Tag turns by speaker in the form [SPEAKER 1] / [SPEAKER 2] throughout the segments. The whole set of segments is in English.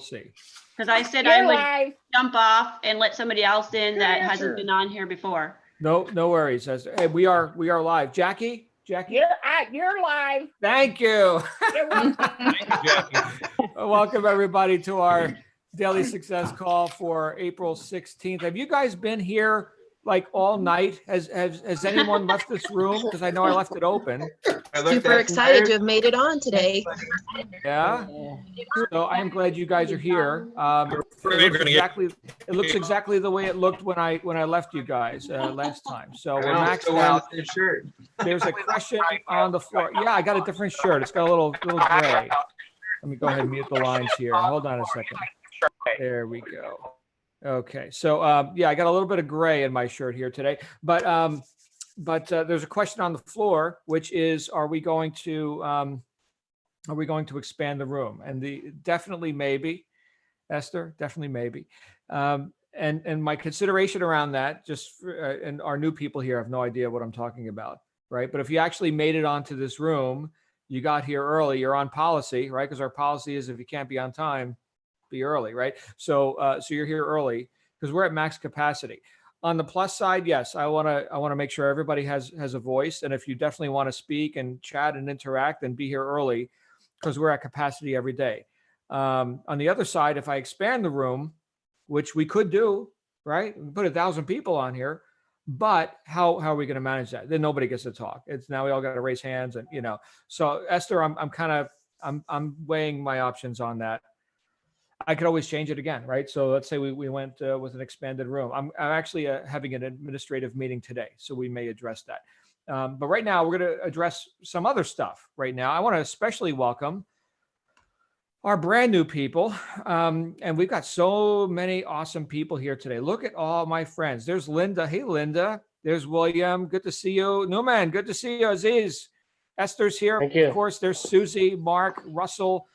[SPEAKER 1] see.
[SPEAKER 2] Because I said
[SPEAKER 3] You're
[SPEAKER 2] I would
[SPEAKER 3] live.
[SPEAKER 2] jump off and let somebody else in
[SPEAKER 3] Good
[SPEAKER 2] that
[SPEAKER 3] answer.
[SPEAKER 2] hasn't been on here before.
[SPEAKER 1] No worries. Hey, we are live. Jackie?
[SPEAKER 3] You're live.
[SPEAKER 1] Thank you.
[SPEAKER 3] You're welcome.
[SPEAKER 1] Welcome everybody to our daily success call for April 16th. Have you guys been here like all night? Has anyone left this room? Because I know I left it open.
[SPEAKER 4] Super excited to have made it on today.
[SPEAKER 1] Yeah. So I am glad you guys are here. It looks exactly the way it looked when I left you guys last time. So we're maxed out. There's a question on the floor. Yeah, I got a different shirt. It's got a little gray. Let me go ahead and mute the lines here. Hold on a second. There we go. Okay. So yeah, I got a little bit of gray in my shirt here today, but there's a question on the floor, which is, are we going to expand the room? And definitely maybe, Esther, definitely maybe. And my consideration around that, and our new people here have no idea what I'm talking about, right? But if you actually made it onto this room, you got here early, you're on policy, right? Because our policy is if you can't be on time, be early, right? So you're here early because we're at max capacity. On the plus side, yes, I want to make sure everybody has a voice, and if you definitely want to speak and chat and interact, then be here early because we're at capacity every day. On the other side, if I expand the room, which we could do, right? We put 1,000 people on here, but how are we going to manage that? Then nobody gets to talk. It's now we all got to raise hands, and So Esther, I'm weighing my options on that. I could always change it again, right? So let's say we went with an expanded room. I'm actually having an administrative meeting today, so we may address that. But right now, we're going to address some other stuff. Right now, I want to especially welcome our brand new people. And we've got so many awesome people here today. Look at all my friends. There's Linda. Hey, Linda. There's William. Good to see you. Newman, good to see you. Aziz. Esther's here.
[SPEAKER 5] Thank you.
[SPEAKER 1] Of course, there's Susie, Mark, Russell.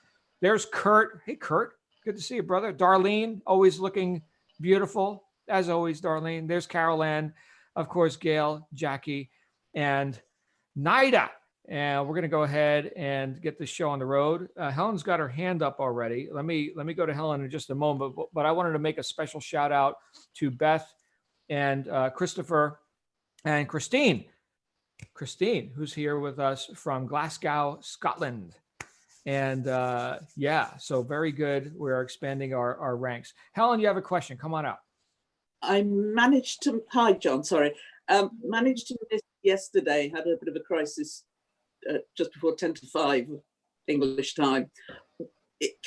[SPEAKER 1] There's Kurt. Hey, Kurt. Good to see you, brother. Darlene, always looking beautiful. As always, Darlene. There's Carol Ann. Of course, Gail, Jackie, and Nida. And we're going to go ahead and get this show on the road. Helen's got her hand up already. Let me go to Helen in just a moment. But I wanted to make a special shout out to Beth and Christopher and Christine. Christine, who's here with us from Glasgow, Scotland. And yeah, so very good. We're expanding our ranks. Helen, you have a question. Come on up.
[SPEAKER 6] I managed to, hi John, sorry. Managed to miss yesterday, had a bit of a crisis just before 10 to 5 English time.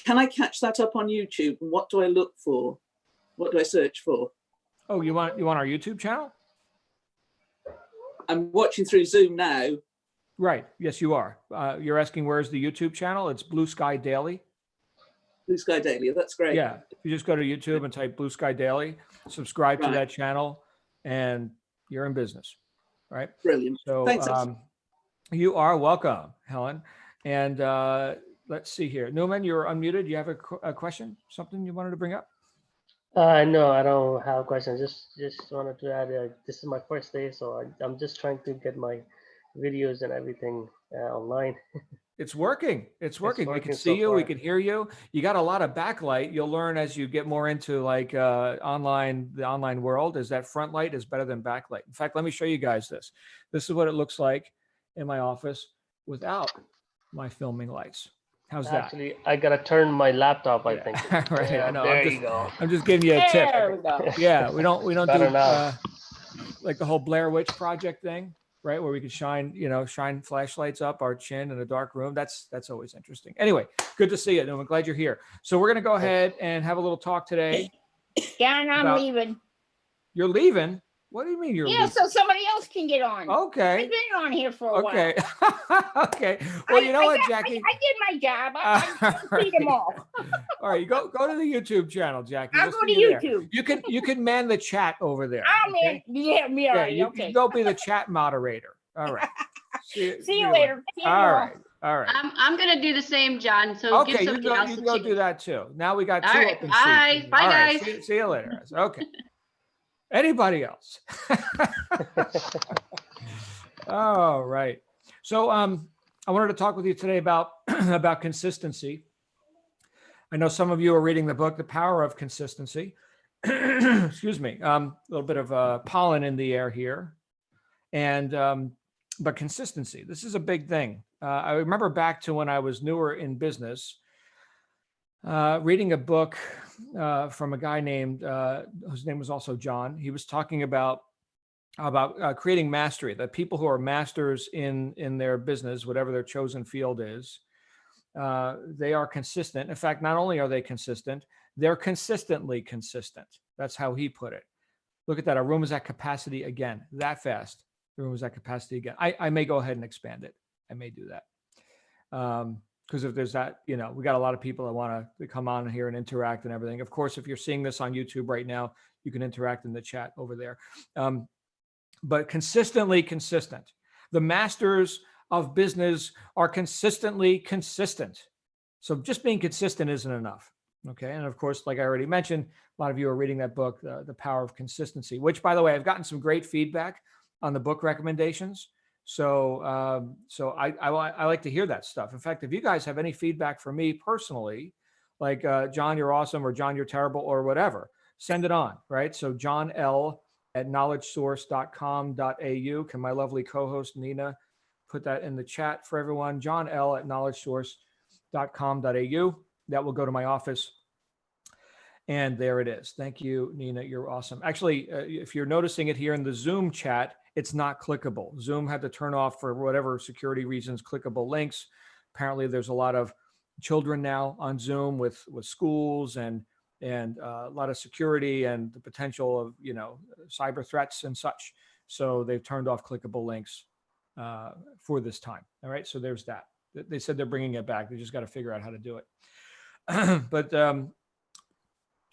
[SPEAKER 6] Can I catch that up on YouTube? And what do I look for? What do I search for?
[SPEAKER 1] Oh, you want our YouTube channel?
[SPEAKER 6] I'm watching through Zoom now.
[SPEAKER 1] Right. Yes, you are. You're asking where's the YouTube channel? It's Blue Sky Daily.
[SPEAKER 6] Blue Sky Daily, that's great.
[SPEAKER 1] Yeah. You just go to YouTube and type Blue Sky Daily, subscribe to that channel, and you're in business. Right.
[SPEAKER 6] Brilliant.
[SPEAKER 1] So
[SPEAKER 6] thanks.
[SPEAKER 1] You are welcome, Helen. And let's see here. Newman, you're unmuted. You have a question? Something you wanted to bring up?
[SPEAKER 5] No, I don't have a question. Just wanted to add, this is my first day, so I'm just trying to get my videos and everything online.
[SPEAKER 1] It's working. It's working. We can see you. We can hear you. You got a lot of backlight. You'll learn as you get more into like the online world, is that front light is better than backlight. In fact, let me show you guys this. This is what it looks like in my office without my filming lights. How's that?
[SPEAKER 5] Actually, I gotta turn my laptop, I think.
[SPEAKER 1] Right.
[SPEAKER 5] Yeah,
[SPEAKER 1] I know.
[SPEAKER 5] there you go.
[SPEAKER 1] I'm just giving you a tip.
[SPEAKER 3] There we go.
[SPEAKER 1] Yeah, we don't
[SPEAKER 5] Better
[SPEAKER 1] do
[SPEAKER 5] now.
[SPEAKER 1] like the whole Blair Witch Project thing, right? Where we could shine flashlights up our chin in a dark room. That's always interesting. Anyway, good to see you. And I'm glad you're here. So we're gonna go ahead and have a little talk today.
[SPEAKER 3] John, I'm leaving.
[SPEAKER 1] You're leaving? What do you mean you're leaving?
[SPEAKER 3] So somebody else can get on.
[SPEAKER 1] Okay.
[SPEAKER 3] I've been on here for a while.
[SPEAKER 1] Okay. Okay. Well, you know what, Jackie?
[SPEAKER 3] I did my job. I beat them all.
[SPEAKER 1] All right, you go to the YouTube channel, Jackie.
[SPEAKER 3] I'll
[SPEAKER 1] We'll
[SPEAKER 3] go to
[SPEAKER 1] see you there.
[SPEAKER 3] YouTube.
[SPEAKER 1] You can man the chat over there.
[SPEAKER 3] I'm in. Yeah, me all right.
[SPEAKER 1] You
[SPEAKER 3] Okay.
[SPEAKER 1] go be the chat moderator. All right.
[SPEAKER 3] See you later. See you
[SPEAKER 1] All
[SPEAKER 3] tomorrow.
[SPEAKER 1] right. All right.
[SPEAKER 2] I'm gonna do the same, John. So give
[SPEAKER 1] Okay, you
[SPEAKER 2] somebody else
[SPEAKER 1] can
[SPEAKER 2] a
[SPEAKER 1] go
[SPEAKER 2] chance.
[SPEAKER 1] do that too. Now we got
[SPEAKER 2] All
[SPEAKER 1] two
[SPEAKER 2] right,
[SPEAKER 1] open
[SPEAKER 2] bye.
[SPEAKER 1] seats.
[SPEAKER 2] Bye,
[SPEAKER 1] All right,
[SPEAKER 2] guys.
[SPEAKER 1] see you later. Okay. Anybody else? All right. So I wanted to talk with you today about about consistency. I know some of you are reading the book, The Power of Consistency. Excuse me, a little bit of pollen in the air here. And, but consistency, this is a big thing. I remember back to when I was newer in business, reading a book from a guy named, whose name was also John. He was talking about creating mastery, that people who are masters in their business, whatever their chosen field is, they are consistent. In fact, not only are they consistent, they're consistently consistent. That's how he put it. Look at that. Our room is at capacity again, that fast. The room is at capacity again. I may go ahead and expand it. I may do that. Because if there's that, we got a lot of people that want to come on here and interact and everything. Of course, if you're seeing this on YouTube right now, you can interact in the chat over there. But consistently consistent. The masters of business are consistently consistent. So just being consistent isn't enough. Okay. And of course, like I already mentioned, a lot of you are reading that book, The Power of Consistency, which, by the way, I've gotten some great feedback on the book recommendations. So I like to hear that stuff. In fact, if you guys have any feedback for me personally, like John, you're awesome, or John, you're terrible, or whatever, send it on, right? So John L. at knowledgesource.com.au. Can my lovely co-host Nina put that in the chat for everyone? John L. at knowledgesource.com.au. That will go to my office. And there it is. Thank you, Nina. You're awesome. Actually, if you're noticing it here in the Zoom chat, it's not clickable. Zoom had to turn off, for whatever security reasons, clickable links. Apparently, there's a lot of children now on Zoom with schools and a lot of security and the potential of, cyber threats and such. So they've turned off clickable links for this time. All right. So there's that. They said they're bringing it back. They just got to figure out how to do it.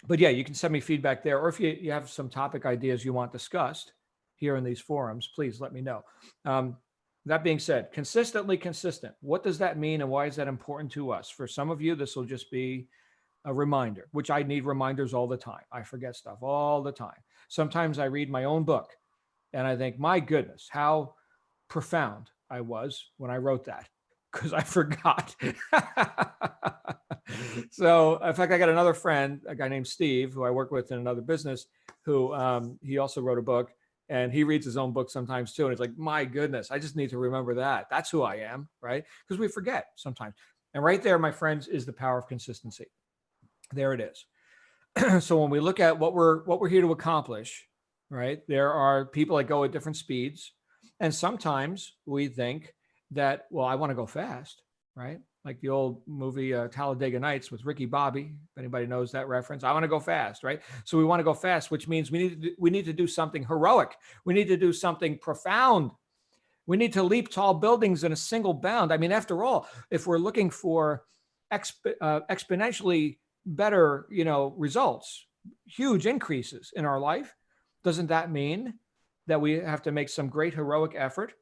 [SPEAKER 1] But yeah, you can send me feedback there. Or if you have some topic ideas you want discussed here in these forums, please let me know. That being said, consistently consistent. What does that mean and why is that important to us? For some of you, this will just be a reminder, which I need reminders all the time. I forget stuff all the time. Sometimes I read my own book and I think, my goodness, how profound I was when I wrote that, because I forgot. So in fact, I got another friend, a guy named Steve, who I work with in another business, who he also wrote a book, and he reads his own book sometimes too. And it's like, my goodness, I just need to remember that. That's who I am, right? Because we forget sometimes. And right there, my friends, is the power of consistency. There it is. So when we look at what we're here to accomplish, right? There are people that go at different speeds. And sometimes we think that, well, I want to go fast, right? Like the old movie Talladega Nights with Ricky Bobby, if anybody knows that reference. I want to go fast, right? So we want to go fast, which means we need to do something heroic. We need to do something profound. We need to leap tall buildings in a single bound. I mean, after all, if we're looking for exponentially better, results, huge increases in our life, doesn't that mean that we have to make some great heroic effort?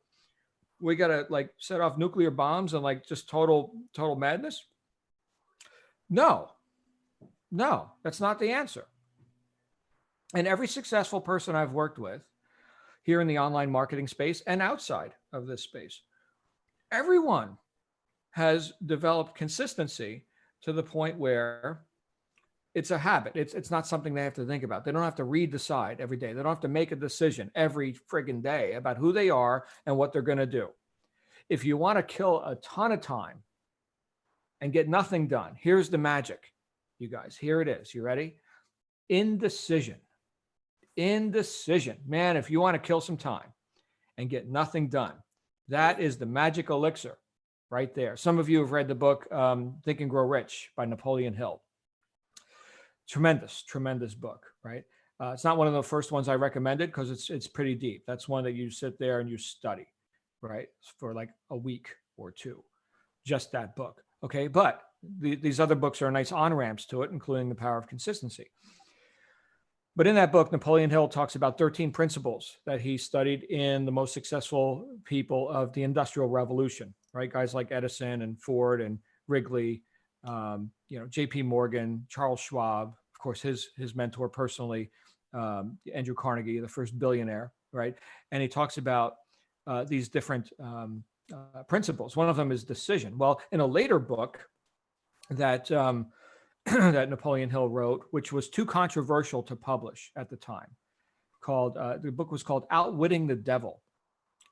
[SPEAKER 1] We got to set off nuclear bombs and just total madness? No, that's not the answer. And every successful person I've worked with here in the online marketing space and outside of this space, everyone has developed consistency to the point where it's a habit. It's not something they have to think about. They don't have to decide every day. They don't have to make a decision every friggin' day about who they are and what they're going to do. If you want to kill a ton of time and get nothing done, here's the magic, you guys. Here it is. You ready? Indecision. Man, if you want to kill some time and get nothing done, that is the magic elixir right there. Some of you have read the book Think and Grow Rich by Napoleon Hill. Tremendous book, right? It's not one of the first ones I recommended because it's pretty deep. That's one that you sit there and you study, right? For a week or two, just that book. Okay. But these other books are nice on-ramps to it, including The Power of Consistency. But in that book, Napoleon Hill talks about 13 principles that he studied in the most successful people of the Industrial Revolution, right? Guys like Edison and Ford and Wrigley, J.P. Morgan, Charles Schwab, of course, his mentor personally, Andrew Carnegie, the first billionaire, right? And he talks about these different principles. One of them is decision. Well, in a later book that that Napoleon Hill wrote, which was too controversial to publish at the time. The book was called Outwitting the Devil,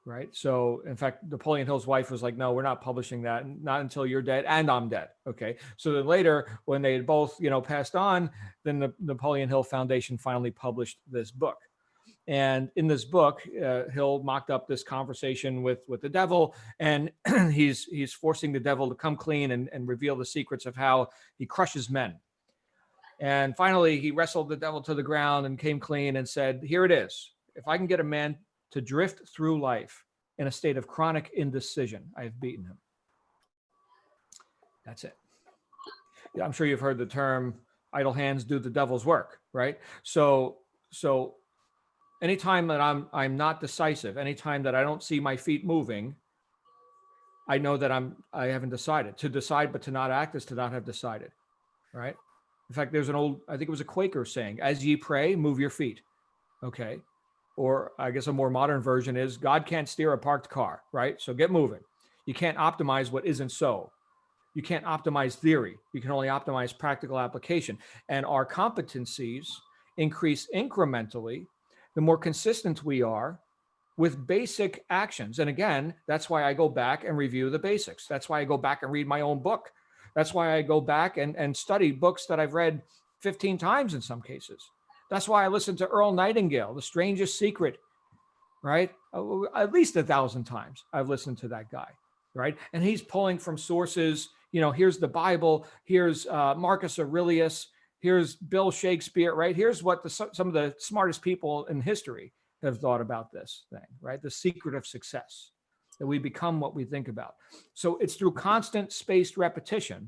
[SPEAKER 1] right? So in fact, Napoleon Hill's wife was like, no, we're not publishing that, not until you're dead and I'm dead. Okay. So then later, when they had both, passed on, then the Napoleon Hill Foundation finally published this book. And in this book, Hill mocked up this conversation with the devil, and he's forcing the devil to come clean and reveal the secrets of how he crushes men. And finally, he wrestled the devil to the ground and came clean and said, here it is. If I can get a man to drift through life in a state of chronic indecision, I have beaten him. That's it. Yeah, I'm sure you've heard the term, idle hands do the devil's work, right? So anytime that I'm not decisive, anytime that I don't see my feet moving, I know that I haven't decided. To decide but to not act is to not have decided, right? In fact, there's I think it was a Quaker saying, as ye pray, move your feet, okay? Or I guess a more modern version is, God can't steer a parked car, right? So get moving. You can't optimize what isn't so. You can't optimize theory. You can only optimize practical application. And our competencies increase incrementally the more consistent we are with basic actions. And again, that's why I go back and review the basics. That's why I go back and read my own book. That's why I go back and study books that I've read 15 times in some cases. That's why I listen to Earl Nightingale, The Strangest Secret, right? At least 1,000 times I've listened to that guy, right? And he's pulling from sources, here's the Bible, here's Marcus Aurelius, here's Bill Shakespeare, right? Here's what some of the smartest people in history have thought about this thing, right? The secret of success, that we become what we think about. So it's through constant spaced repetition,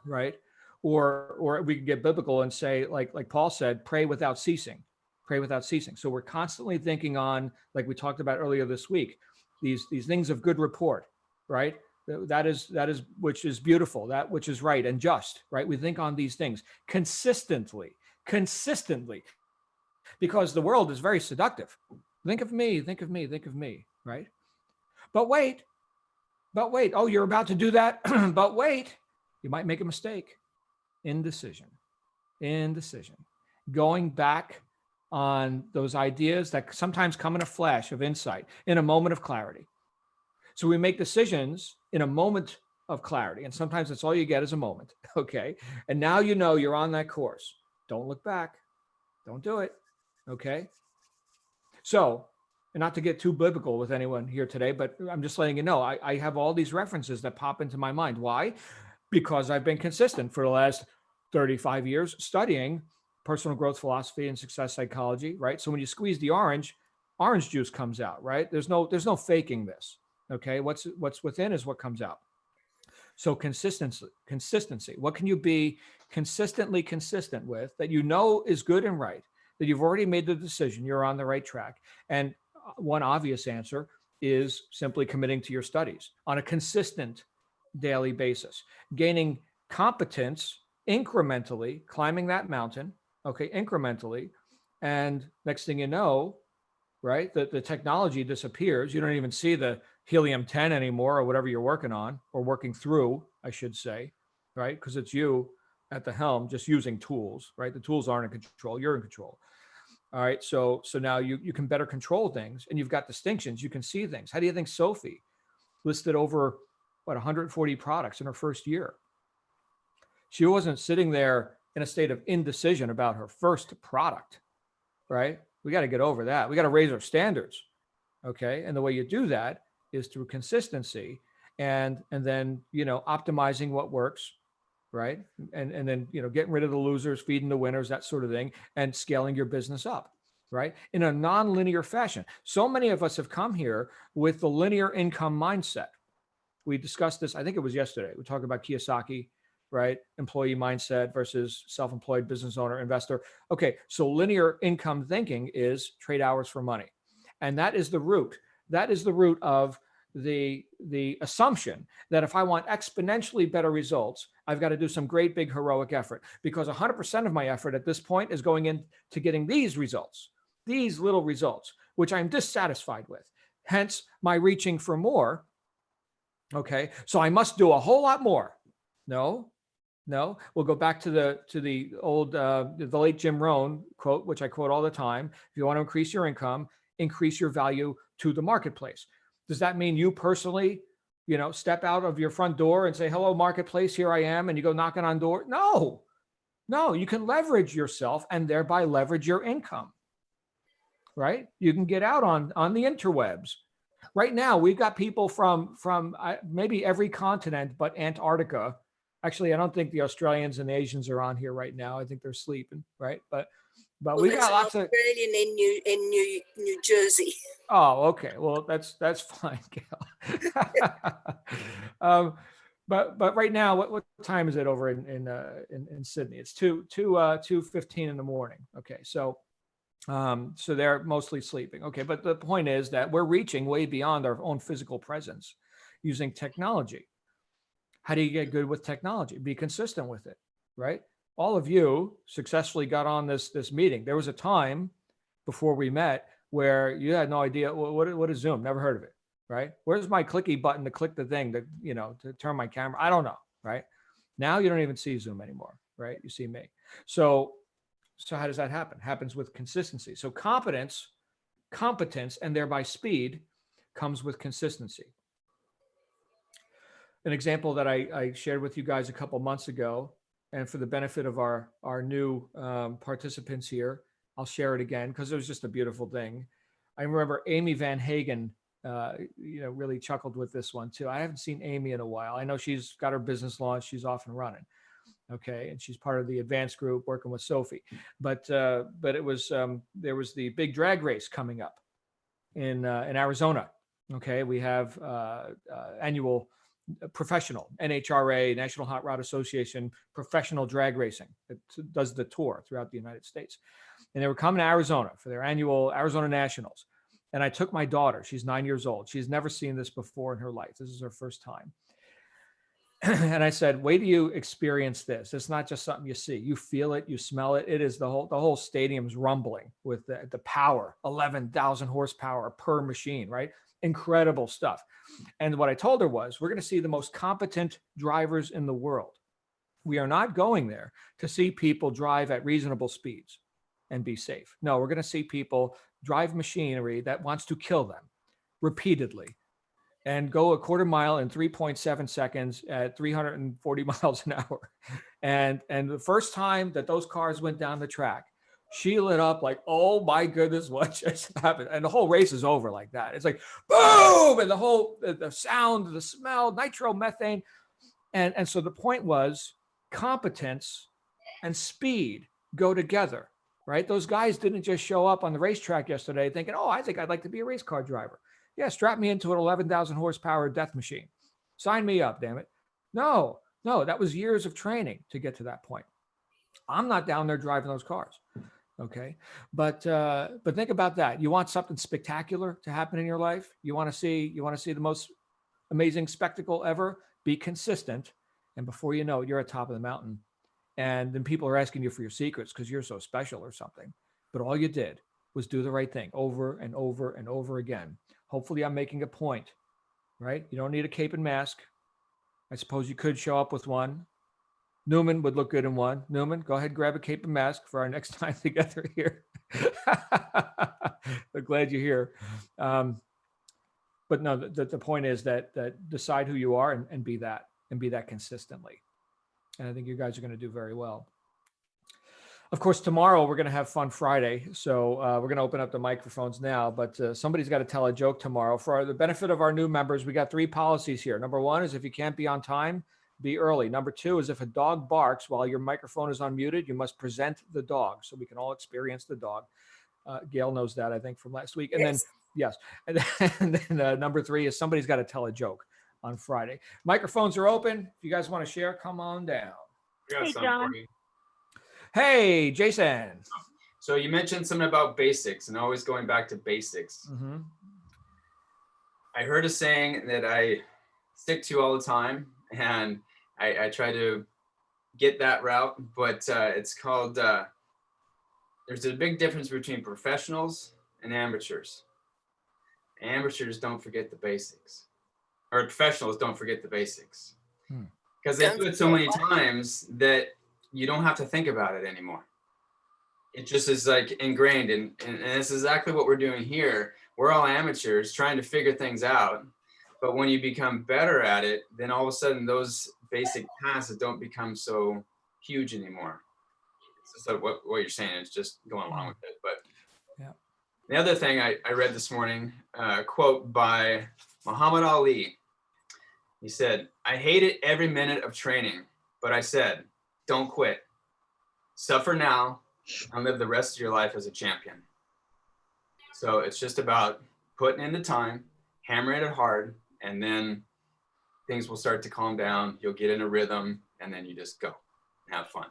[SPEAKER 1] right? Or we could get biblical and say, like Paul said, pray without ceasing, pray without ceasing. So we're constantly thinking on, like we talked about earlier this week, these things of good report, right? That is which is beautiful, that which is right and just, right? We think on these things consistently, because the world is very seductive. Think of me, right? But wait, oh, you're about to do that, but wait, you might make a mistake. Indecision, going back on those ideas that sometimes come in a flash of insight, in a moment of clarity. So we make decisions in a moment of clarity, and sometimes that's all you get is a moment, okay? And now you're on that course. Don't look back. Don't do it, okay? So, and not to get too biblical with anyone here today, but I'm just letting you know, I have all these references that pop into my mind. Why? Because I've been consistent for the last 35 years studying personal growth philosophy and success psychology, right? So when you squeeze the orange juice comes out, right? There's no faking this. Okay, what's within is what comes out. So consistency. What can you be consistently consistent with that is good and right, that you've already made the decision, you're on the right track? And one obvious answer is simply committing to your studies on a consistent daily basis, gaining competence incrementally, climbing that mountain, okay, incrementally. And next thing you know, right, the technology disappears. You don't even see the helium-10 anymore, or whatever you're working on, or working through, I should say, right? Because it's you at the helm just using tools, right? The tools aren't in control, you're in control. All right, so now you can better control things, and you've got distinctions, you can see things. How do you think Sophie listed over, 140 products in her first year? She wasn't sitting there in a state of indecision about her first product, right? We got to get over that. We got to raise our standards, okay? And the way you do that is through consistency and then, optimizing what works, right? And then, getting rid of the losers, feeding the winners, that sort of thing, and scaling your business up, right? In a non-linear fashion. So many of us have come here with the linear income mindset. We discussed this, I think it was yesterday. We talked about Kiyosaki, right? Employee mindset versus self-employed business owner, investor. Okay, so linear income thinking is trade hours for money. And that is the root. That is the root of the assumption that if I want exponentially better results, I've got to do some great big heroic effort, because 100% of my effort at this point is going into getting these results, these little results, which I'm dissatisfied with. Hence my reaching for more. Okay, so I must do a whole lot more. No, No, we'll go back to the old the late Jim Rohn quote, which I quote all the time. If you want to increase your income, increase your value to the marketplace. Does that mean you personally, step out of your front door and say, "Hello, marketplace, here I am," and you go knocking on door? No, you can leverage yourself and thereby leverage your income. Right? You can get out on the interwebs. Right now, we've got people from maybe every continent but Antarctica. Actually, I don't think the Australians and the Asians are on here right now. I think they're sleeping, right? But we got lots of
[SPEAKER 7] Australian in New Jersey.
[SPEAKER 1] Oh, okay. Well, that's fine, Gail. But right now, what time is it over in Sydney? It's 2:15 in the morning. Okay, so they're mostly sleeping. Okay, but the point is that we're reaching way beyond our own physical presence using technology. How do you get good with technology? Be consistent with it, right? All of you successfully got on this meeting. There was a time before we met where you had no idea what is Zoom, never heard of it, right? Where's my clicky button to click the thing to turn my camera? I don't know, right? Now you don't even see Zoom anymore, right? You see me. So how does that happen? Happens with consistency. So competence, and thereby speed comes with consistency. An example that I shared with you guys a couple months ago, and for the benefit of our new participants here, I'll share it again because it was just a beautiful thing. I remember Amy Van Hagen, really chuckled with this one too. I haven't seen Amy in a while. I know she's got her business launch. She's off and running. Okay. And she's part of the advanced group working with Sophie, but it was, there was the big drag race coming up in Arizona. Okay. We have annual professional NHRA, National Hot Rod Association, professional drag racing that does the tour throughout the United States. And they were coming to Arizona for their annual Arizona Nationals. And I took my daughter, she's 9 years old. She's never seen this before in her life. This is her first time. And I said, wait till you experience this. It's not just something you see. You feel it, you smell it. It is the whole stadium's rumbling with the power, 11,000 horsepower per machine, right? Incredible stuff. And what I told her was, we're going to see the most competent drivers in the world. We are not going there to see people drive at reasonable speeds and be safe. No, we're going to see people drive machinery that wants to kill them repeatedly and go a quarter mile in 3.7 seconds at 340 miles an hour. And the first time that those cars went down the track, she lit up like, oh my goodness, what just happened? And the whole race is over like that. It's like, boom! And the sound, the smell, nitromethane. And so the point was, competence and speed go together, right? Those guys didn't just show up on the racetrack yesterday thinking, oh, I think I'd like to be a race car driver. Yeah, strap me into an 11,000 horsepower death machine. Sign me up, damn it. No, that was years of training to get to that point. I'm not down there driving those cars. Okay. But think about that. You want something spectacular to happen in your life. You want to see the most amazing spectacle ever. Be consistent. And before you know it, you're at the top of the mountain. And then people are asking you for your secrets because you're so special or something. But all you did was do the right thing over and over and over again. Hopefully I'm making a point, right? You don't need a cape and mask. I suppose you could show up with one. Newman would look good in one. Newman, go ahead, grab a cape and mask for our next time together here. I'm glad you're here. But no, the point is that decide who you are and be that consistently. And I think you guys are going to do very well. Of course, tomorrow we're going to have Fun Friday. So we're going to open up the microphones now, but somebody's got to tell a joke tomorrow. For the benefit of our new members, we got 3 policies here. Number 1 is if you can't be on time, be early. Number 2 is if a dog barks while your microphone is unmuted, you must present the dog so we can all experience the dog. Gail knows that, I think, from last week. And
[SPEAKER 7] Yes.
[SPEAKER 1] then, yes. And then number 3 is somebody's got to tell a joke on Friday. Microphones are open. If you guys want to share, come on down.
[SPEAKER 8] Hey,
[SPEAKER 3] John.
[SPEAKER 1] Hey, Jason.
[SPEAKER 8] So you mentioned something about basics and always going back to basics.
[SPEAKER 1] Mm-hmm.
[SPEAKER 8] I heard a saying that I stick to all the time, and I try to get that route, but it's called, there's a big difference between professionals and amateurs. Amateurs don't forget the basics, or professionals don't forget the basics. because they do it so many times that you don't have to think about it anymore. It just is like ingrained, and it's exactly what we're doing here. We're all amateurs trying to figure things out, but when you become better at it, then all of a sudden those basic tasks don't become so huge anymore. It's just like what you're saying, it's just going along with it. But
[SPEAKER 1] yeah.
[SPEAKER 8] The other thing I read this morning, quote by Muhammad Ali. He said, "I hated every minute of training, but I said, don't quit. Suffer now and live the rest of your life as a champion." So it's just about putting in the time, hammering it hard, and then things will start to calm down. You'll get in a rhythm, and then you just go and have fun.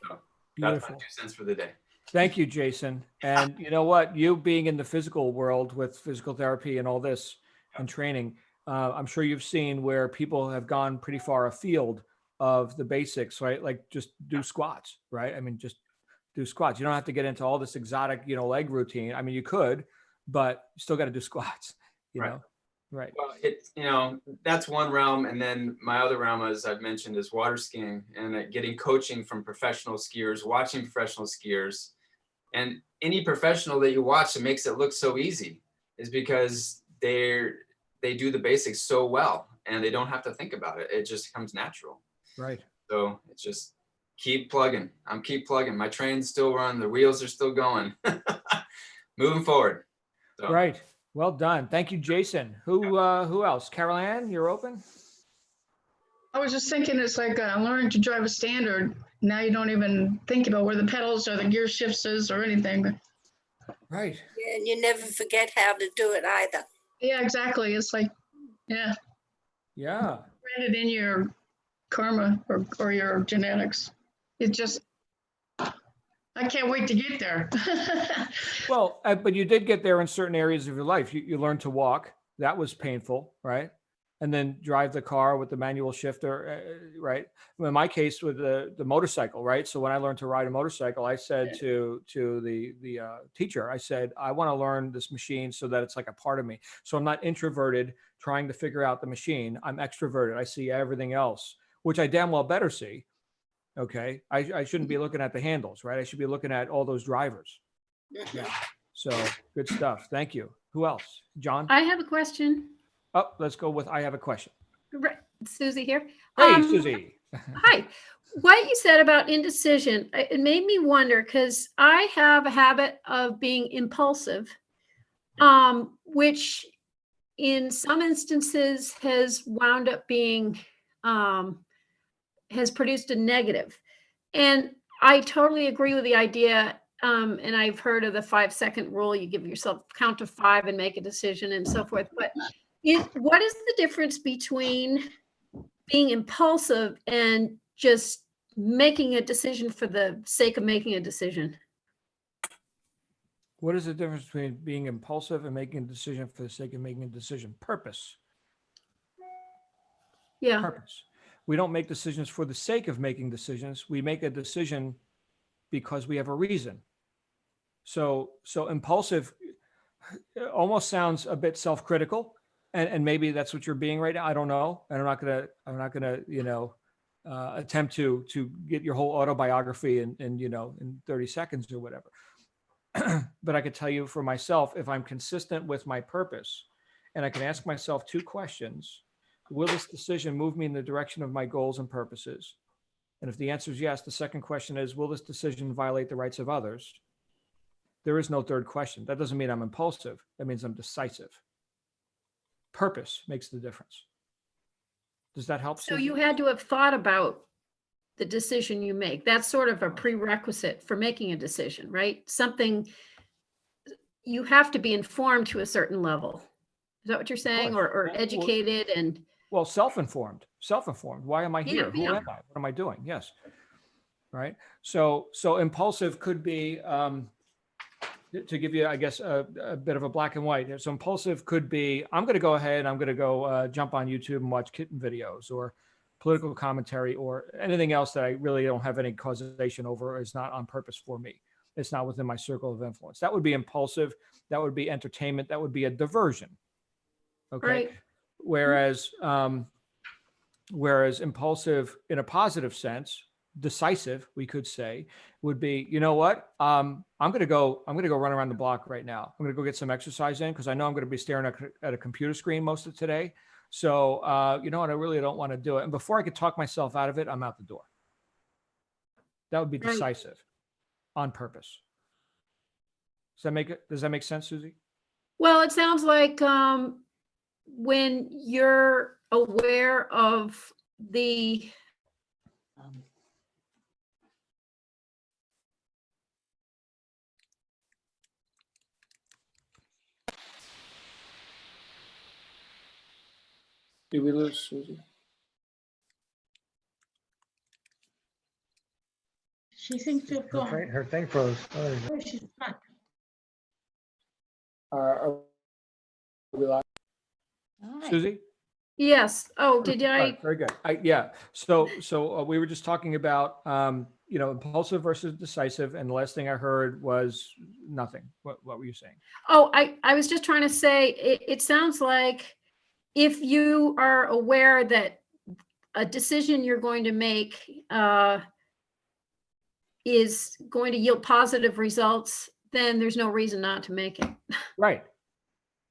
[SPEAKER 8] So that's my 2 cents for the day.
[SPEAKER 1] Thank you, Jason. And you know what? You being in the physical world with physical therapy and all this and training, I'm sure you've seen where people have gone pretty far afield of the basics, right? Like just do squats, right? I mean, just do squats. You don't have to get into all this exotic, leg routine. I mean, you could, but you still got to do squats, you know? Right.
[SPEAKER 8] Well, that's one realm. And then my other realm, as I've mentioned, is water skiing and getting coaching from professional skiers, watching professional skiers. And any professional that you watch that makes it look so easy is because they do the basics so well and they don't have to think about it. It just comes natural.
[SPEAKER 1] Right.
[SPEAKER 8] So it's just keep plugging. Keep plugging. My train's still running. The wheels are still going. Moving forward. So.
[SPEAKER 1] Right. Well done. Thank you, Jason. Who else? Carol Ann, you're open.
[SPEAKER 9] I was just thinking, it's like learning to drive a standard. Now you don't even think about where the pedals or the gear shifts is or anything.
[SPEAKER 1] Right.
[SPEAKER 7] Yeah, and you never forget how to do it either.
[SPEAKER 9] Yeah, exactly. It's like, yeah.
[SPEAKER 1] Yeah.
[SPEAKER 9] Branded in your karma or your genetics. It just, I can't wait to get there.
[SPEAKER 1] Well, but you did get there in certain areas of your life. You learned to walk. That was painful, right? And then drive the car with the manual shifter, right? In my case, with the motorcycle, right? So when I learned to ride a motorcycle, I said to the teacher, I said, I want to learn this machine so that it's like a part of me. So I'm not introverted trying to figure out the machine. I'm extroverted. I see everything else, which I damn well better see. Okay. I shouldn't be looking at the handles, right? I should be looking at all those drivers. Yeah. So good stuff. Thank you. Who else? John?
[SPEAKER 10] I have a question.
[SPEAKER 1] Oh, let's go with I have a question.
[SPEAKER 10] Right. Susie here.
[SPEAKER 1] Hey, Susie.
[SPEAKER 10] Hi. What you said about indecision, it made me wonder because I have a habit of being impulsive, which in some instances has wound up being, has produced a negative. And I totally agree with the idea. And I've heard of the 5-second rule. You give yourself count to 5 and make a decision and so forth. But what is the difference between being impulsive and just making a decision for the sake of making a decision?
[SPEAKER 1] What is the difference between being impulsive and making a decision for the sake of making a decision? Purpose.
[SPEAKER 10] Yeah.
[SPEAKER 1] Purpose. We don't make decisions for the sake of making decisions. We make a decision because we have a reason. So impulsive almost sounds a bit self-critical. And maybe that's what you're being right now. I don't know. And I'm not gonna, attempt to get your whole autobiography in 30 seconds or whatever. But I could tell you for myself, if I'm consistent with my purpose and I can ask myself 2 questions, will this decision move me in the direction of my goals and purposes? And if the answer is yes, the second question is, will this decision violate the rights of others? There is no third question. That doesn't mean I'm impulsive. That means I'm decisive. Purpose makes the difference. Does that help?
[SPEAKER 10] So you had to have thought about the decision you make. That's sort of a prerequisite for making a decision, right? Something you have to be informed to a certain level. Is that what you're saying? Or educated and... Well,
[SPEAKER 1] self-informed. Why am I here? Who am I? What am I doing? Yes. Right. So impulsive could be, to give you, I guess, a bit of a black and white. So impulsive could be, I'm going to go ahead and I'm going to go jump on YouTube and watch kitten videos or political commentary or anything else that I really don't have any causation over, is not on purpose for me. It's not within my circle of influence. That would be impulsive. That would be entertainment. That would be a diversion. Okay. Right. Whereas Whereas impulsive in a positive sense, decisive, we could say, would be, you know what? I'm going to go run around the block right now. I'm going to go get some exercise in because I know I'm going to be staring at a computer screen most of today. So, you know what? I really don't want to do it. And before I could talk myself out of it, I'm out the door. That would be
[SPEAKER 10] Right.
[SPEAKER 1] decisive on purpose. Does that make sense, Susie?
[SPEAKER 10] Well, it sounds like when you're aware of the
[SPEAKER 1] Did we lose Susie?
[SPEAKER 3] She seems to have gone.
[SPEAKER 5] Her thing froze. Oh,
[SPEAKER 3] Oh, she's back.
[SPEAKER 1] Are we live?
[SPEAKER 3] Hi.
[SPEAKER 1] Susie?
[SPEAKER 10] yes. Oh, did
[SPEAKER 1] All
[SPEAKER 10] I?
[SPEAKER 1] right, very good. Yeah. So we were just talking about, impulsive versus decisive. And the last thing I heard was nothing. What were you saying?
[SPEAKER 10] Oh, I was just trying to say, it sounds like if you are aware that a decision you're going to make is going to yield positive results, then there's no reason not to make it.
[SPEAKER 1] Right.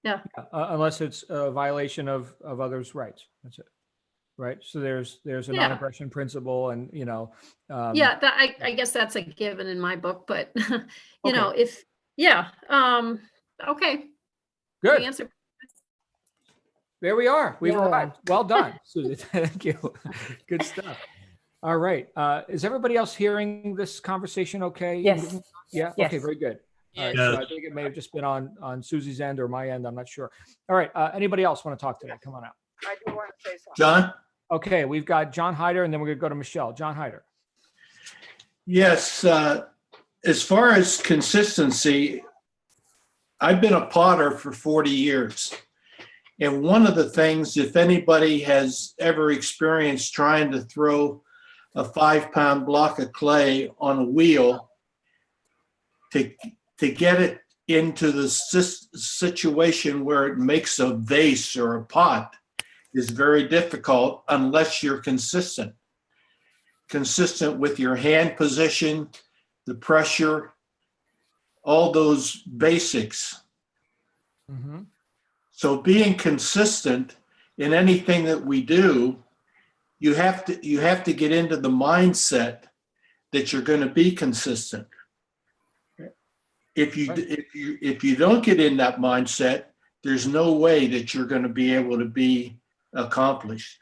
[SPEAKER 10] Yeah.
[SPEAKER 1] Unless it's a violation of others' rights. That's it. Right. So there's a
[SPEAKER 10] Yeah.
[SPEAKER 1] non-aggression principle and,
[SPEAKER 10] Yeah, I guess that's a given in my book, but you know,
[SPEAKER 1] Okay.
[SPEAKER 10] okay.
[SPEAKER 1] Good.
[SPEAKER 10] The answer.
[SPEAKER 1] There we are. We've
[SPEAKER 5] Yeah.
[SPEAKER 1] arrived. Well done, Susie. Thank you. Good stuff. All right. Is everybody else hearing this conversation okay?
[SPEAKER 3] Yes.
[SPEAKER 1] Yeah.
[SPEAKER 3] Yes.
[SPEAKER 1] Okay. Very good. All right. So I think it may have just been on Susie's end or my end. I'm not sure. All right. Anybody else want to talk today? Come on out.
[SPEAKER 11] I do want to say something.
[SPEAKER 12] John?
[SPEAKER 1] Okay. We've got John Hyder, and then we're going to go to Michelle. John Hyder.
[SPEAKER 12] Yes, as far as consistency, I've been a potter for 40 years. And one of the things, if anybody has ever experienced trying to throw a 5-pound block of clay on a wheel to get it into the situation where it makes a vase or a pot is very difficult unless you're consistent. Consistent with your hand position, the pressure, all those basics.
[SPEAKER 1] Mm-hmm.
[SPEAKER 12] So being consistent in anything that we do, you have to get into the mindset that you're going to be consistent. If you don't get in that mindset, there's no way that you're going to be able to be accomplished.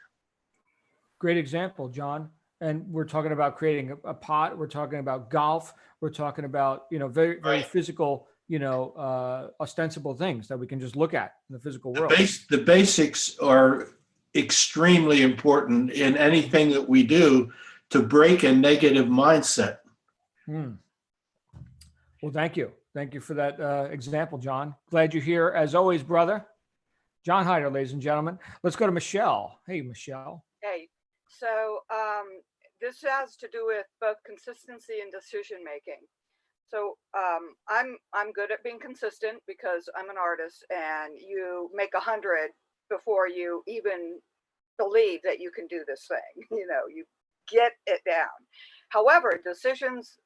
[SPEAKER 1] Great example, John. And we're talking about creating a pot. We're talking about golf. We're talking about, very, very
[SPEAKER 12] Right.
[SPEAKER 1] physical, ostensible things that we can just look at in the physical world.
[SPEAKER 12] The basics are extremely important in anything that we do to break a negative mindset.
[SPEAKER 1] Well, thank you. Thank you for that example, John. Glad you're here as always, brother. John Hyder, ladies and gentlemen. Let's go to Michelle. Hey, Michelle.
[SPEAKER 11] Hey, so this has to do with both consistency and decision making. So I'm good at being consistent because I'm an artist, and you make 100 before you even believe that you can do this thing. You get it down. However, decisions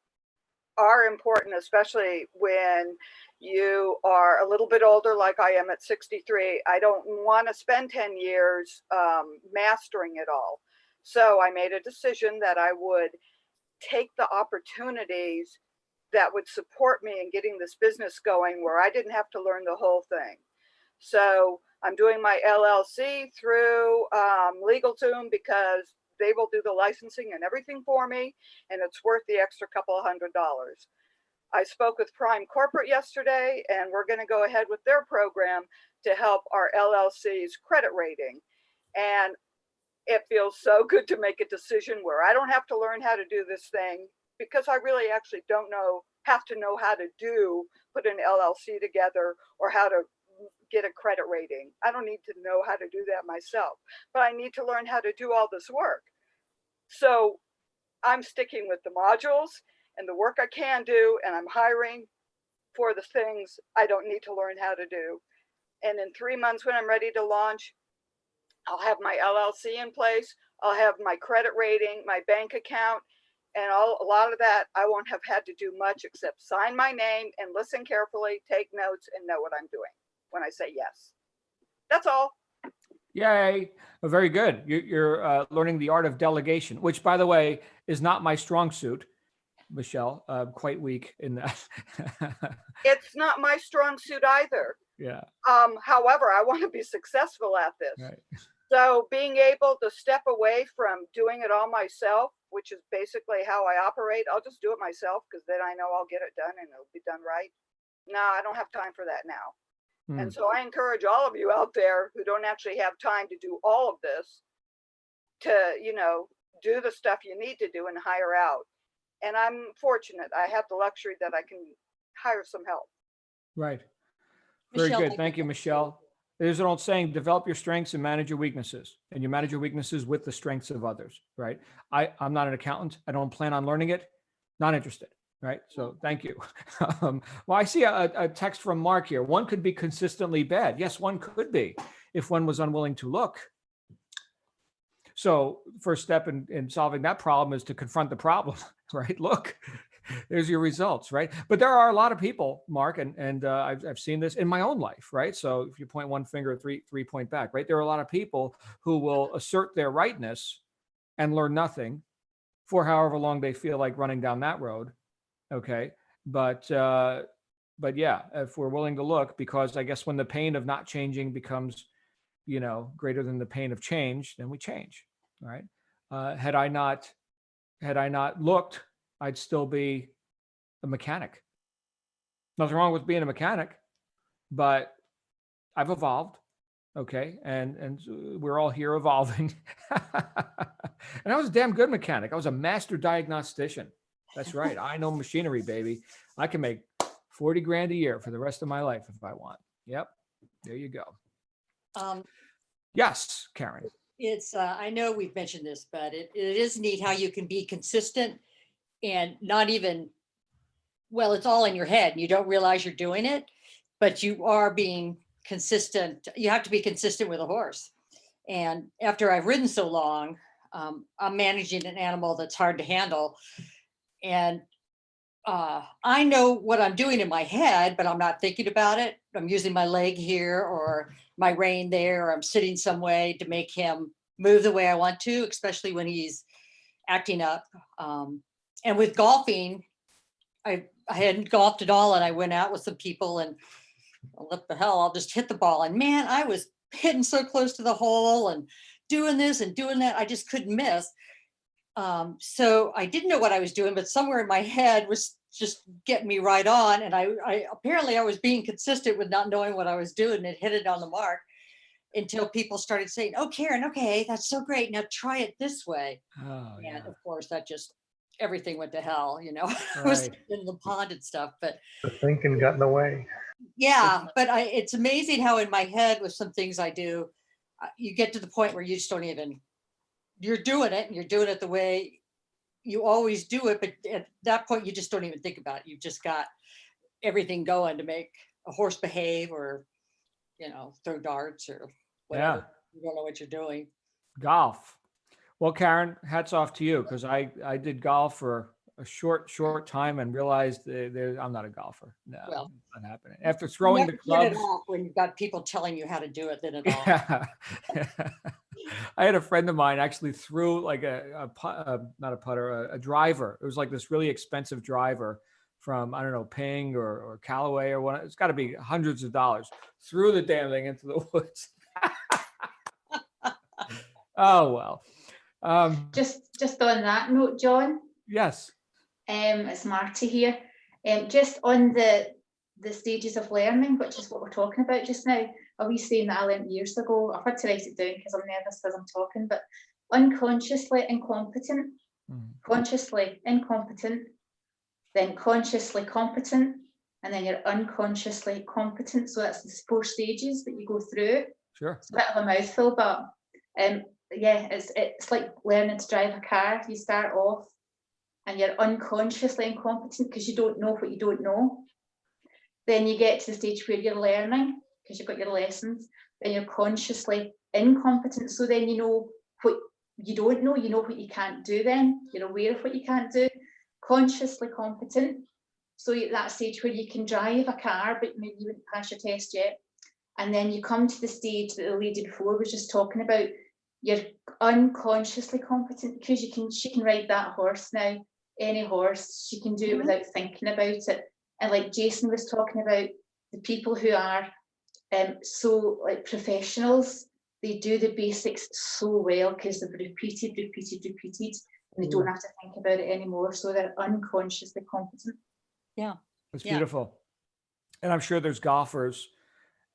[SPEAKER 11] are important, especially when you are a little bit older, like I am at 63. I don't want to spend 10 years mastering it all. So I made a decision that I would take the opportunities that would support me in getting this business going where I didn't have to learn the whole thing. So I'm doing my LLC through LegalZoom because they will do the licensing and everything for me, and it's worth the extra couple of $100. I spoke with Prime Corporate yesterday, and we're going to go ahead with their program to help our LLC's credit rating. And it feels so good to make a decision where I don't have to learn how to do this thing, because I really actually have to know how to put an LLC together or how to get a credit rating. I don't need to know how to do that myself, but I need to learn how to do all this work. So I'm sticking with the modules and the work I can do, and I'm hiring for the things I don't need to learn how to do. And in 3 months, when I'm ready to launch, I'll have my LLC in place. I'll have my credit rating, my bank account, and a lot of that. I won't have had to do much except sign my name and listen carefully, take notes, and know what I'm doing when I say yes. That's all.
[SPEAKER 1] Yay. Oh, very good. You're learning the art of delegation, which, by the way, is not my strong suit, Michelle. Quite weak in that.
[SPEAKER 11] It's not my strong suit either.
[SPEAKER 1] Yeah.
[SPEAKER 11] However, I want to be successful at this.
[SPEAKER 1] Right.
[SPEAKER 11] So being able to step away from doing it all myself, which is basically how I operate, I'll just do it myself because then I know I'll get it done and it'll be done right. No, I don't have time for that now. And so I encourage all of you out there who don't actually have time to do all of this to, you know, do the stuff you need to do and hire out. And I'm fortunate. I have the luxury that I can hire some help.
[SPEAKER 1] Right. Very
[SPEAKER 3] Michelle,
[SPEAKER 1] good. Thank you, Michelle. There's an old saying, develop your strengths and manage your weaknesses. And you manage your weaknesses with the strengths of others, right? I'm not an accountant. I don't plan on learning it. Not interested, right? So thank you. Well, I see a text from Mark here. One could be consistently bad. Yes, one could be if one was unwilling to look. So first step in solving that problem is to confront the problem, right? Look. There's your results, right? But there are a lot of people, Mark, and I've seen this in my own life, right? So if you point one finger, three point back, right? There are a lot of people who will assert their rightness and learn nothing for however long they feel like running down that road. Okay, but yeah, if we're willing to look, because I guess when the pain of not changing becomes, you know, greater than the pain of change, then we change, right? Had I not looked, I'd still be a mechanic. Nothing wrong with being a mechanic, but I've evolved. Okay. And we're all here evolving. And I was a damn good mechanic. I was a master diagnostician. That's right. I know machinery, baby. I can make 40 grand a year for the rest of my life if I want. Yep. There you go. Yes, Karen.
[SPEAKER 3] It's, I know we've mentioned this, but it is neat how you can be consistent and not even, well, it's all in your head. You don't realize you're doing it, but you are being consistent. You have to be consistent with a horse. And after I've ridden so long, I'm managing an animal that's hard to handle. And I know what I'm doing in my head, but I'm not thinking about it. I'm using my leg here or my rein there, or I'm sitting some way to make him move the way I want to, especially when he's acting up. And with golfing, I hadn't golfed at all, and I went out with some people and what the hell, I'll just hit the ball. And man, I was hitting so close to the hole and doing this and doing that. I just couldn't miss. So I didn't know what I was doing, but somewhere in my head was just getting me right on. And I apparently I was being consistent with not knowing what I was doing and hit it on the mark until people started saying, oh, Karen, okay, that's so great. Now try it this way.
[SPEAKER 1] Oh,
[SPEAKER 3] and of course that just, everything went to hell, you know. I was in the pond and stuff, but
[SPEAKER 13] the thinking got in the way.
[SPEAKER 3] Yeah, but it's amazing how in my head with some things I do, you get to the point where you just don't even, you're doing it and you're doing it the way you always do it. But at that point, you just don't even think about it. You've just got everything going to make a horse behave or, you know, throw darts or whatever.
[SPEAKER 1] Yeah.
[SPEAKER 3] You don't know what you're doing.
[SPEAKER 1] Golf. Well, Karen, hats off to you, because I did golf for a short time and realized I'm not a golfer. No,
[SPEAKER 3] well,
[SPEAKER 1] it's not happening. After throwing the clubs,
[SPEAKER 3] when you've got people telling you how to do it, then it's
[SPEAKER 1] yeah. I had a friend of mine actually threw like not a putter, a driver. It was like this really expensive driver from, I don't know, Ping or Callaway or what. It's got to be hundreds of dollars. Threw the damn thing into the woods. Oh well.
[SPEAKER 14] Just on that note, John.
[SPEAKER 1] Yes.
[SPEAKER 14] It's Marty here. Just on the stages of learning, which is what we're talking about just now. A wee saying that I learned years ago. I've had to write it down because I'm nervous as I'm talking. But unconsciously incompetent, consciously incompetent, then consciously competent, and then you're unconsciously competent. So that's the 4 stages that you go through.
[SPEAKER 1] Sure.
[SPEAKER 14] It's a bit of a mouthful, but yeah, it's like learning to drive a car. You start off and you're unconsciously incompetent because you don't know what you don't know. Then you get to the stage where you're learning because you've got your lessons. Then you're consciously incompetent. So then you know what you don't know, you know what you can't do then, you're aware of what you can't do. Consciously competent, so you're at that stage where you can drive a car, but maybe you wouldn't pass your test yet. And then you come to the stage that the lady before was just talking about, you're unconsciously competent because she can ride that horse now, any horse, she can do it without thinking about it. And like Jason was talking about, the people who are so like professionals, they do the basics so well because they've repeated, and they don't have to think about it anymore. So they're unconsciously competent.
[SPEAKER 3] Yeah.
[SPEAKER 1] It's beautiful. And I'm sure there's golfers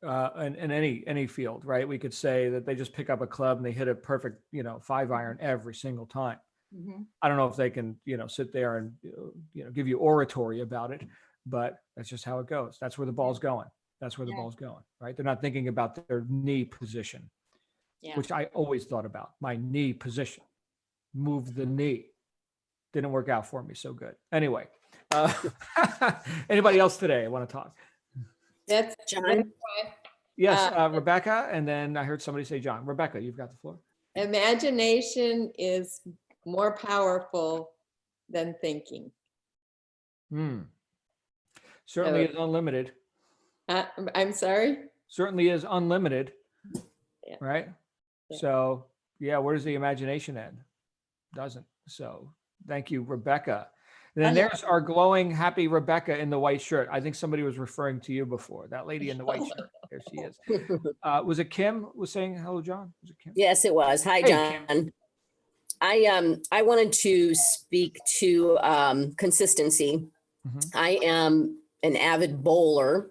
[SPEAKER 1] in any field, right? We could say that they just pick up a club and they hit a perfect, 5-iron every single time. I don't know if they can, sit there and, give you oratory about it, but that's just how it goes. That's where the ball's going. That's where the ball's going, right? They're not thinking about their knee position, which I always thought about. My knee position, move the knee. Didn't work out for me so good. Anyway, anybody else today want to talk?
[SPEAKER 13] That's John.
[SPEAKER 1] Yes, Rebecca, and then I heard somebody say John. Rebecca, you've got the floor.
[SPEAKER 13] Imagination is more powerful than thinking.
[SPEAKER 1] Certainly is unlimited.
[SPEAKER 13] I'm sorry?
[SPEAKER 1] Certainly is unlimited, right?
[SPEAKER 13] Yeah.
[SPEAKER 1] So, where does the imagination end? Doesn't. So, thank you, Rebecca. And then there's our glowing, happy Rebecca in the white shirt. I think somebody was referring to you before. That lady in the white shirt. There she is. Was it Kim was saying hello, John? Was it Kim?
[SPEAKER 13] Yes, it was. Hi,
[SPEAKER 1] Hey,
[SPEAKER 13] John.
[SPEAKER 1] Kim.
[SPEAKER 13] I wanted to speak to consistency. I am an avid bowler,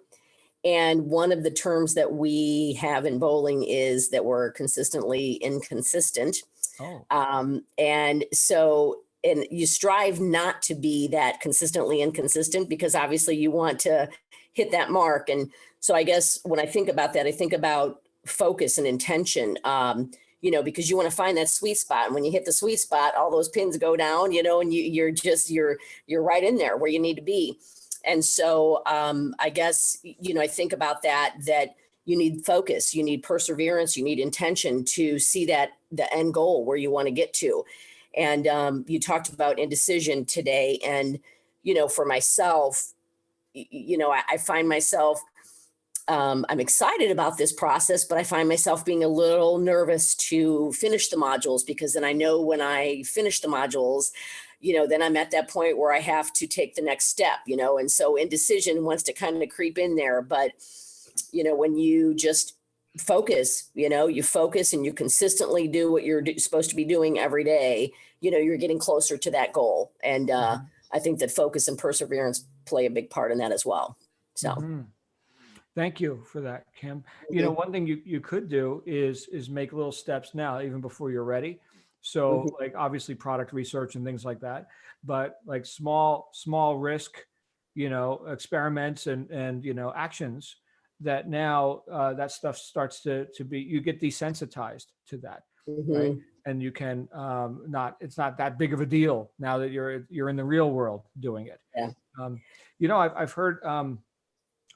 [SPEAKER 13] and one of the terms that we have in bowling is that we're consistently inconsistent. And so, and you strive not to be that consistently inconsistent because obviously you want to hit that mark. And so I guess when I think about that, I think about focus and intention, because you want to find that sweet spot. And when you hit the sweet spot, all those pins go down, and you're right in there where you need to be. And so I guess, I think about that you need focus, you need perseverance, you need intention to see the end goal where you want to get to. And you talked about indecision today. And, for myself, I find myself, I'm excited about this process, but I find myself being a little nervous to finish the modules because then I know when I finish the modules, then I'm at that point where I have to take the next step, and so indecision wants to kind of creep in there. But, when you just focus, you focus and you consistently do what you're supposed to be doing every day, you're getting closer to that goal. And I think that focus and perseverance play a big part in that as well. So.
[SPEAKER 1] Thank you for that, Kim. One thing you could do is make little steps now, even before you're ready. So like obviously product research and things like that, but like small risk, experiments and actions that now that stuff starts to be, you get desensitized to that, right? And you can it's not that big of a deal now that you're in the real world doing it. I've heard,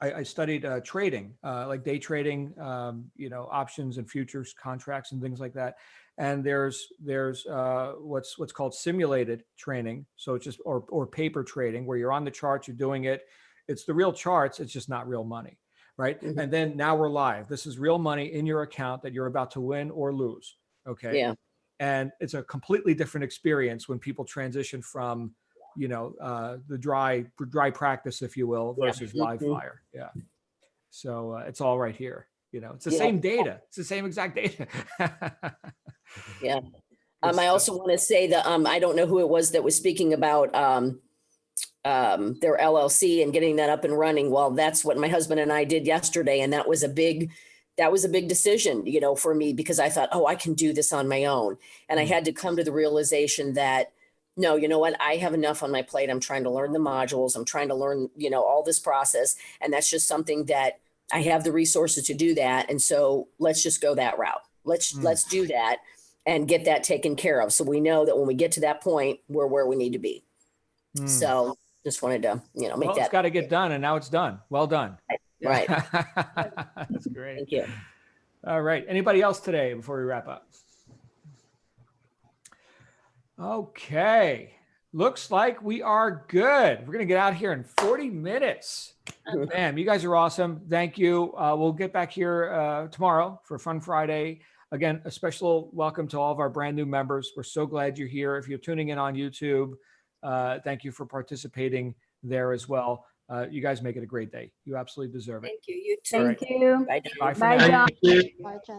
[SPEAKER 1] I studied trading, like day trading, options and futures contracts and things like that. And there's what's called simulated trading. So it's just, or paper trading where you're on the charts, you're doing it. It's the real charts. It's just not real money. Right. And then now we're live. This is real money in your account that you're about to win or lose. Okay.
[SPEAKER 13] Yeah.
[SPEAKER 1] And it's a completely different experience when people transition from, the dry practice, if you will, versus live fire. Yeah. So it's all right here. It's the same data. It's the same exact data.
[SPEAKER 13] Yeah. I also want to say that I don't know who it was that was speaking about their LLC and getting that up and running. Well, that's what my husband and I did yesterday, and that was a big decision, for me, because I thought, I can do this on my own, and I had to come to the realization that no, you know what? I have enough on my plate. I'm trying to learn the modules. I'm trying to learn, all this process, and that's just something that I have the resources to do that. And so let's just go that route. Let's do that and get that taken care of. So we know that when we get to that point, we're where we need to be. So just wanted to, make that.
[SPEAKER 1] It's got to get done, and now it's done. Well done.
[SPEAKER 13] Right.
[SPEAKER 1] That's great.
[SPEAKER 13] Thank you.
[SPEAKER 1] All right. Anybody else today before we wrap up? Okay. Looks like we are good. We're going to get out here in 40 minutes. Man, you guys are awesome. Thank you. We'll get back here tomorrow for Fun Friday. Again, a special welcome to all of our brand new members. We're so glad you're here. If you're tuning in on YouTube, thank you for participating there as well. You guys make it a great day. You absolutely deserve it.
[SPEAKER 13] Thank you. You too.
[SPEAKER 1] All right.
[SPEAKER 7] Thank you.
[SPEAKER 13] Bye.
[SPEAKER 1] Bye for
[SPEAKER 7] Bye,
[SPEAKER 1] now.
[SPEAKER 7] John.
[SPEAKER 12] Thank you.
[SPEAKER 7] Bye, John.